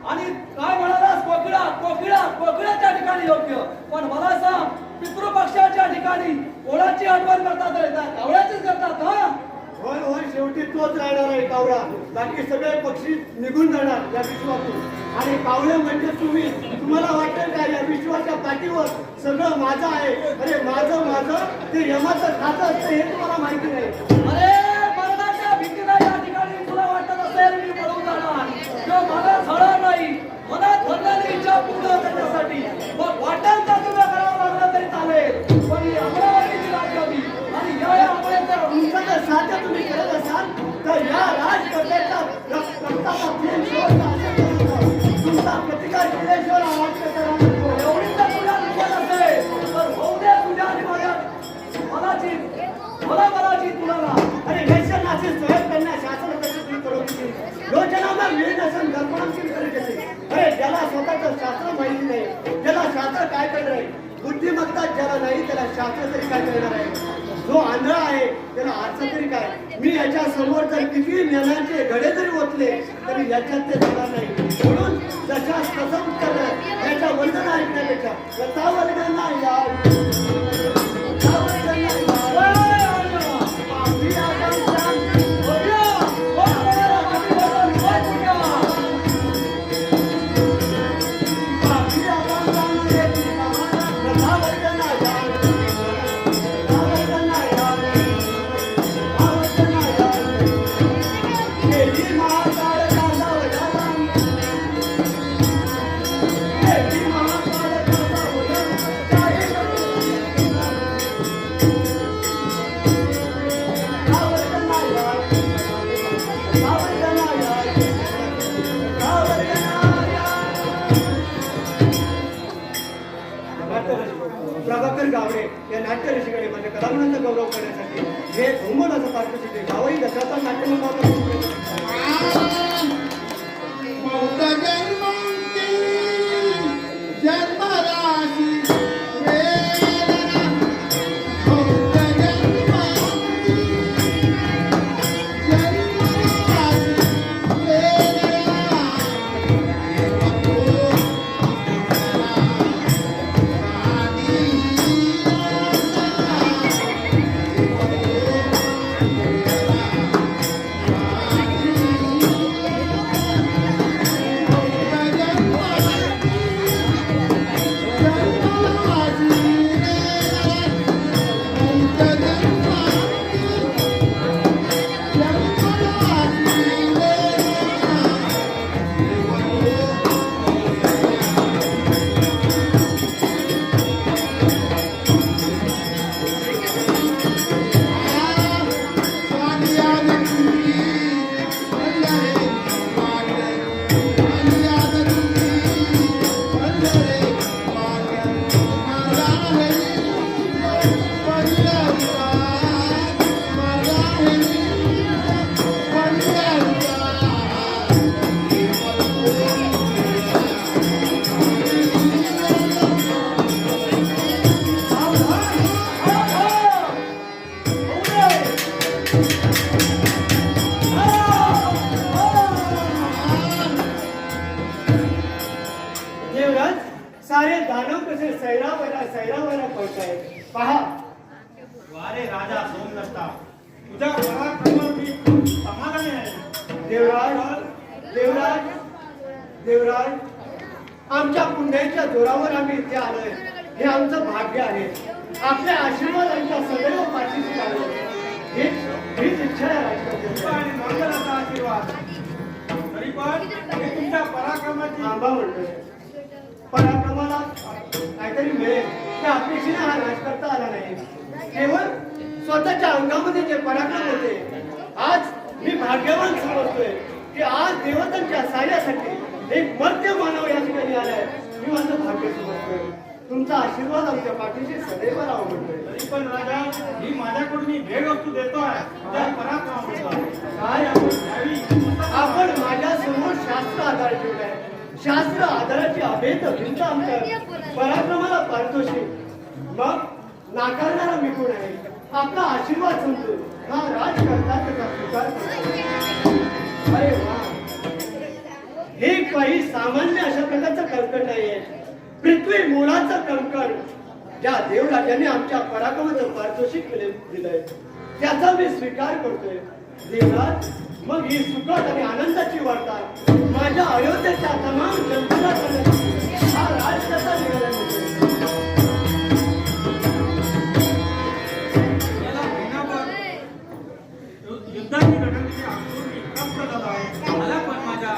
आणि काय म्हणालास कोकिळाच्या ठिकाणी योग्य. पण मला सांग, पितृपक्षाच्या ठिकाणी कोणाची आठवण करतात रे? त्या कावळ्याचीच करतात का? होय होय, शेवटी तोच राहणार आहे कावळा. बाकी सगळे पक्षी निघून जाणार या विश्वातून. आणि कावळे म्हणजे तुम्हाला वाटेल का या विश्वाच्या पाठीवर सगळं माझं आहे? अरे माझं ते यमाचं खातं असतं हे तुम्हाला माहिती नाही. अरे मरणाच्या भीतीला या ठिकाणी तुला वाटत असेल मी पळून जाणार किंवा मला झळा नाही, मनात धरलेली इच्छा पूर्ण करण्यासाठी मग वाटेल तर तुला करावं लागलं तरी चालेल. पण ही अमरावतीची राज्याची आणि या अमरावतीच्या तुमचं जर साध्य तुम्ही करत असाल तर या राजकर्त्याचा रक्ताचा थेंब शेवटचा असेल तुमचा प्रतिकार केल्याशिवाय आवाज करताना नको. एवढी जर तुला निवड असेल तर होऊ दे तुझ्या आणि माझ्या मनाची तुला. अरे वैश्यनाचे स्वयं कन्या शासन कशी करोती योजनांना वेळ नसेल दर्पणांची करीत असे. अरे ज्याला स्वतःचं शास्त्र माहिती नाही, ज्याला शास्त्र काय करणार आहे, बुद्धिमत्ता ज्याला नाही त्याला शास्त्र तरी काय करणार आहे. जो आंधळा आहे त्याला आरसा तरी काय. मी याच्या समोर जर किती ज्ञानाचे घडे जरी ओतले तरी याच्यात ते जाणार नाही. म्हणून जशा कसं उत्तर याच्या वंदना ऐकण्यापेक्षा यथावर्गांना प्रभाकर गावडे या नाट्य ऋषीकडे माझ्या कलागुणांचा गौरव करण्यासाठी हे धोंगोडाचं पार्श्वचित्र गावही दशाचा सारे दानव कसे सैरावैरा पळताय पहा. वारे राजा सोमदत्ता, तुझ्या पराक्रमावर मी खूप समाधानी आहे. देवराज आमच्या पुण्याच्या जोरावर आम्ही इथे आलोय हे आमचं भाग्य आहे. आपल्या आशीर्वाद आमच्या सदैव पाठीशी लागले हीच इच्छा आहे राजकारणाची आणि मंगलाचा आशीर्वाद. तरी पण हे तुमच्या पराक्रमाची आंबा म्हणतोय. पराक्रमाला काहीतरी मिळेल त्या अपेक्षेने हा राजकर्ता आला नाही. केवळ स्वतःच्या अंगामध्ये जे पराक्रम होते आज मी भाग्यवान समजतोय की आज देवतांच्या साह्यासाठी एक मर्त्य मानव या ठिकाणी आलाय. मी माझं भाग्य समजतोय. तुमचा आशीर्वाद आमच्या पाठीशी सदैव राहू म्हणतोय. तरी पण राजा ही माझ्याकडून मी भेट वस्तू देतोय त्या पराक्रमाबद्दल. काय आपण माझ्या समोर शास्त्र आधार ठेवलाय. शास्त्र आधाराची अभेद भिंत आमच्या पराक्रमाला पारितोषिक मग नाकारणारा मी कोण आहे. आपला आशीर्वाद समजून हा राजकर्ता त्याचा स्वीकार करतो. अरे वा, हे काही सामान्य अशा प्रकारचं कणकण नाहीये. पृथ्वी मोलाचं कणकण ज्या देवराजाने आमच्या पराक्रमाचं पारितोषिक दिलंय त्याचा मी स्वीकार करतोय. देवराज, मग ही सुखद आणि आनंदाची वार्ता माझ्या अयोध्येच्या तमाम जनतेला करण्यासाठी हा राजकर्ता निघाला म्हणजे याला महिनाभर युद्धाची घटनेची आंदोलन इतका झाला आहे. मला पण माझ्या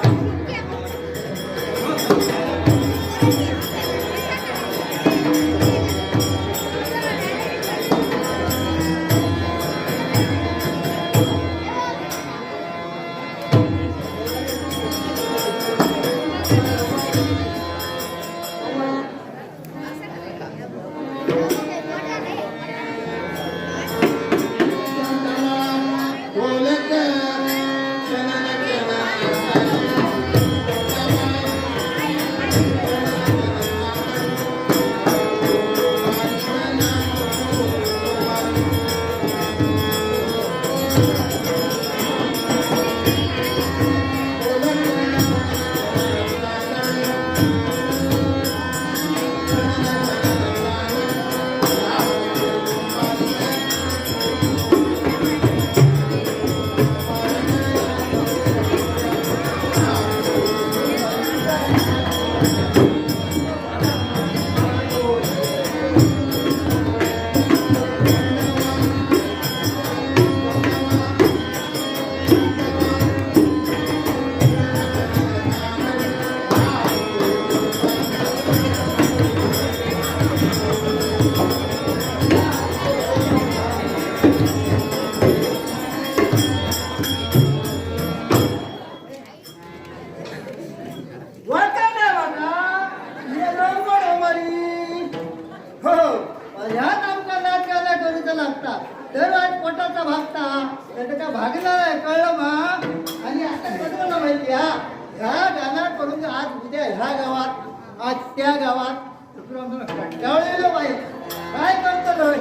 आज त्या गावात कंटाळलेलो बाई काय करतो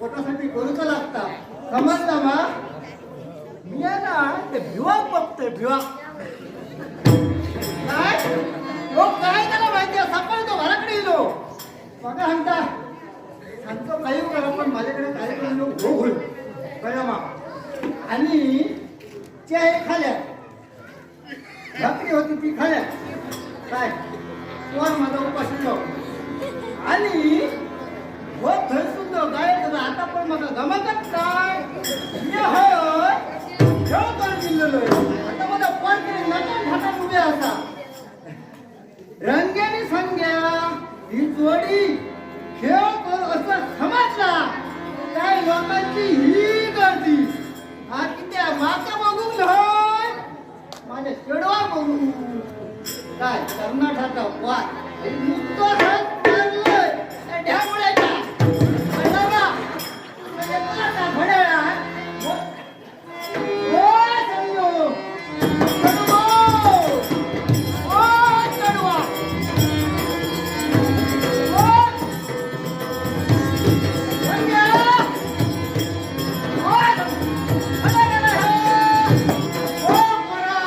पोटासाठी करूच लागता समजला मा मी आहे ना ते भिवाक बघतोय भिवाक काय लोक काय त्याला माहिती सकाळी तो घराकडे येलो बघा म्हणता सांगतो काही करा पण माझ्याकडे कार्यक्रम लोक हो होईल कळलं मा आणि त्या खाल्या भाकरी होती ती खाल्या काय कोण माझा उपाशी ठेव आणि व थंसून तो गाय आता पण माझा गमकत काय मी होय खेळ कर दिलेलो आता माझा पण नटन फाटन उभे असा रंग्याने संग्या ही जोडी खेळ कर असं समजला काय लोकांची ही गर्दी हा किती माका बघून होय माझ्या शेडवा बघून काय कर्नाटकाचा वाद मुक्त चाललोय ढ्यामुळेचा बघा आता घड्याळा ओ संयो चढवा ओ चढवा ओ संग्या ओ अरे ओ परा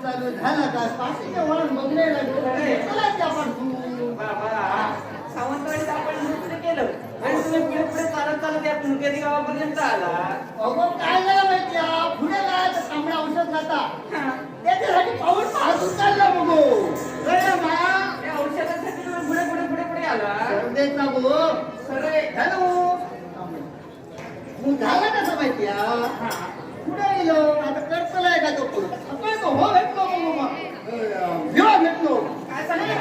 चालू झाला का पाठीच्या वळण बघण्याला आपण सावंतवाडीत आपण नृत्य केलं आणि तुम्ही पुढे पुढे चालत चालत या कुणकेरी गावापर्यंत आला. अगो काय झालं माहिती पुढे जायचं तांबडा औषध जाता त्याच्यासाठी पाऊल पाहतून चालला बघू कळलं मा त्या औषधासाठी तुम्ही पुढे पुढे पुढे पुढे आला. सर्वेचा बघू सरे हॅलो मग झालं कसं माहिती पुढे गेलो आता करतलाय का तो पुढे तो हो भेटलो बघू मग भेटलो काय सांगितलं?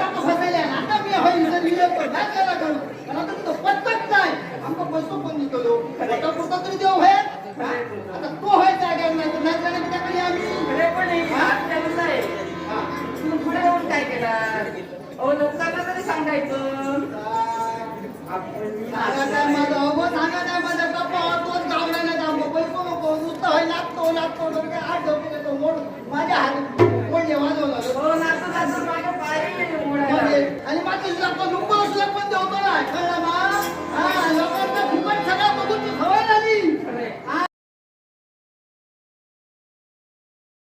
आता मी होईल लिहिलं पण काय करू पण आता तो पत्ता केला अहो लोकांना तरी सांगायचं आपण सांगत आहे माझं अहो सांगत आहे माझं गप्पा तोच गावला ना पैको नको नुसतं लागतो लागतो काय आठ झोपी देतो मोड माझ्या हात